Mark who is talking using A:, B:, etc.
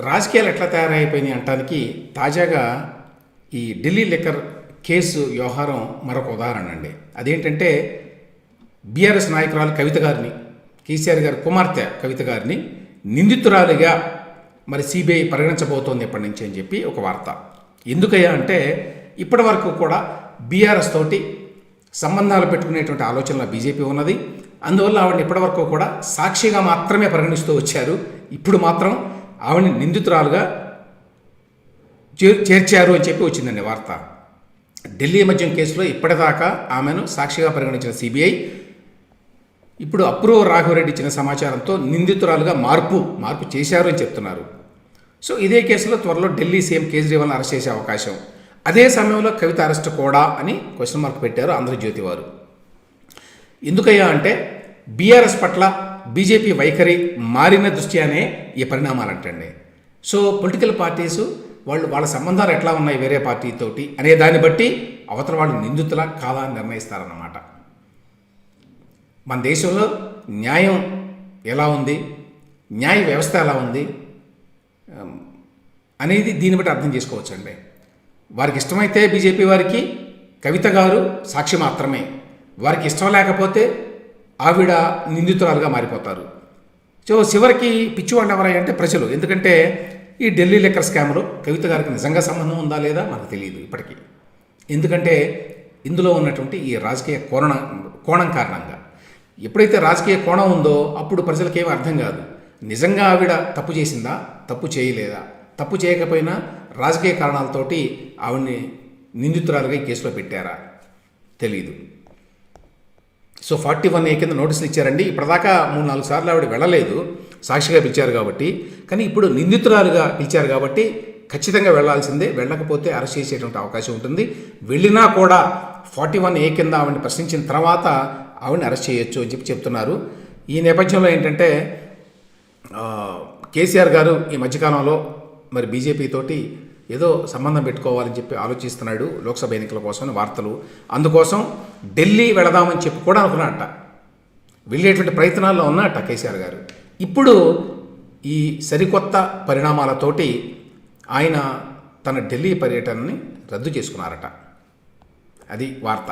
A: రాజకీయాలు ఎట్లా తయారైపోయినాయి అంటానికి తాజాగా ఈ ఢిల్లీ లిక్కర్ కేసు వ్యవహారం మరొక ఉదాహరణ అండి. అదేంటంటే బీఆర్ఎస్ నాయకురాలు కవిత గారిని, కేసీఆర్ గారి కుమార్తె కవిత గారిని నిందితురాలిగా మరి సిబిఐ పరిగణించబోతోంది ఎప్పటి నుంచి అని చెప్పి ఒక వార్త. ఎందుకయ్యా అంటే ఇప్పటి వరకు కూడా బీఆర్ఎస్ తోటి సంబంధాలు పెట్టుకునేటువంటి ఆలోచనలో బీజేపీ ఉన్నది. అందువల్ల ఆవిడని ఇప్పటివరకు కూడా సాక్షిగా మాత్రమే పరిగణిస్తూ వచ్చారు. ఇప్పుడు మాత్రం ఆవిడని నిందితురాలుగా చేర్చారు అని చెప్పి వచ్చిందండి వార్త. ఢిల్లీ మద్యం కేసులో ఇప్పటిదాకా ఆమెను సాక్షిగా పరిగణించిన సిబిఐ ఇప్పుడు అప్రూవ్ రాఘవరెడ్డి ఇచ్చిన సమాచారంతో నిందితురాలుగా మార్పు చేశారు అని చెప్తున్నారు. సో ఇదే కేసులో త్వరలో ఢిల్లీ సీఎం కేజ్రీవాల్ని అరెస్ట్ చేసే అవకాశం, అదే సమయంలో కవిత అరెస్ట్ కూడా అని క్వశ్చన్ మార్క్ పెట్టారు ఆంధ్రజ్యోతి వారు. ఎందుకయ్యా అంటే బీఆర్ఎస్ పట్ల బీజేపీ వైఖరి మారిన దృష్ట్యానే ఈ పరిణామాలు అంటండి. సో పొలిటికల్ పార్టీసు వాళ్ళ సంబంధాలు ఎట్లా ఉన్నాయి వేరే పార్టీతోటి అనే దాన్ని బట్టి అవతల వాళ్ళు నిందితులా కాదా అని నిర్ణయిస్తారన్నమాట. మన దేశంలో న్యాయం ఎలా ఉంది, న్యాయ వ్యవస్థ ఎలా ఉంది అనేది దీన్ని బట్టి అర్థం చేసుకోవచ్చండి. వారికి ఇష్టమైతే బీజేపీ వారికి కవిత గారు సాక్షి మాత్రమే, వారికి ఇష్టం లేకపోతే ఆవిడ నిందితురాలుగా మారిపోతారు. సో చివరికి పిచ్చివాళ్ళు ఎవరంటే ప్రజలు. ఎందుకంటే ఈ ఢిల్లీ లిక్కర్ స్కామ్లో కవిత గారికి నిజంగా సంబంధం ఉందా లేదా మనకు తెలియదు ఇప్పటికీ. ఎందుకంటే ఇందులో ఉన్నటువంటి ఈ రాజకీయ కోణం కారణంగా ఎప్పుడైతే రాజకీయ కోణం ఉందో అప్పుడు ప్రజలకు ఏమీ అర్థం కాదు. నిజంగా ఆవిడ తప్పు చేసిందా, తప్పు చేయలేదా, తప్పు చేయకపోయినా రాజకీయ కారణాలతోటి ఆవిడ్ని నిందితురాలుగా ఈ కేసులో పెట్టారా తెలీదు. సో 41A కింద నోటీసులు ఇచ్చారండి. ఇప్పటిదాకా 3-4 సార్లు ఆవిడ వెళ్ళలేదు సాక్షిగా పిలిచారు కాబట్టి. కానీ ఇప్పుడు నిందితురాలుగా పిలిచారు కాబట్టి ఖచ్చితంగా వెళ్లాల్సిందే. వెళ్ళకపోతే అరెస్ట్ చేసేటువంటి అవకాశం ఉంటుంది. వెళ్ళినా కూడా 41A కింద ఆవిడని ప్రశ్నించిన తర్వాత ఆవిడని అరెస్ట్ చేయొచ్చు అని చెప్పి చెప్తున్నారు. ఈ నేపథ్యంలో ఏంటంటే కేసీఆర్ గారు ఈ మధ్యకాలంలో మరి బీజేపీ తోటి ఏదో సంబంధం పెట్టుకోవాలని చెప్పి ఆలోచిస్తున్నాడు లోక్సభ ఎన్నికల కోసం వార్తలు. అందుకోసం ఢిల్లీ వెళదామని చెప్పి కూడా అనుకున్నట్ట, వెళ్ళేటువంటి ప్రయత్నాల్లో ఉన్నట్ట కేసీఆర్ గారు. ఇప్పుడు ఈ సరికొత్త పరిణామాలతోటి ఆయన తన ఢిల్లీ పర్యటనని రద్దు చేసుకున్నారట. అది వార్త.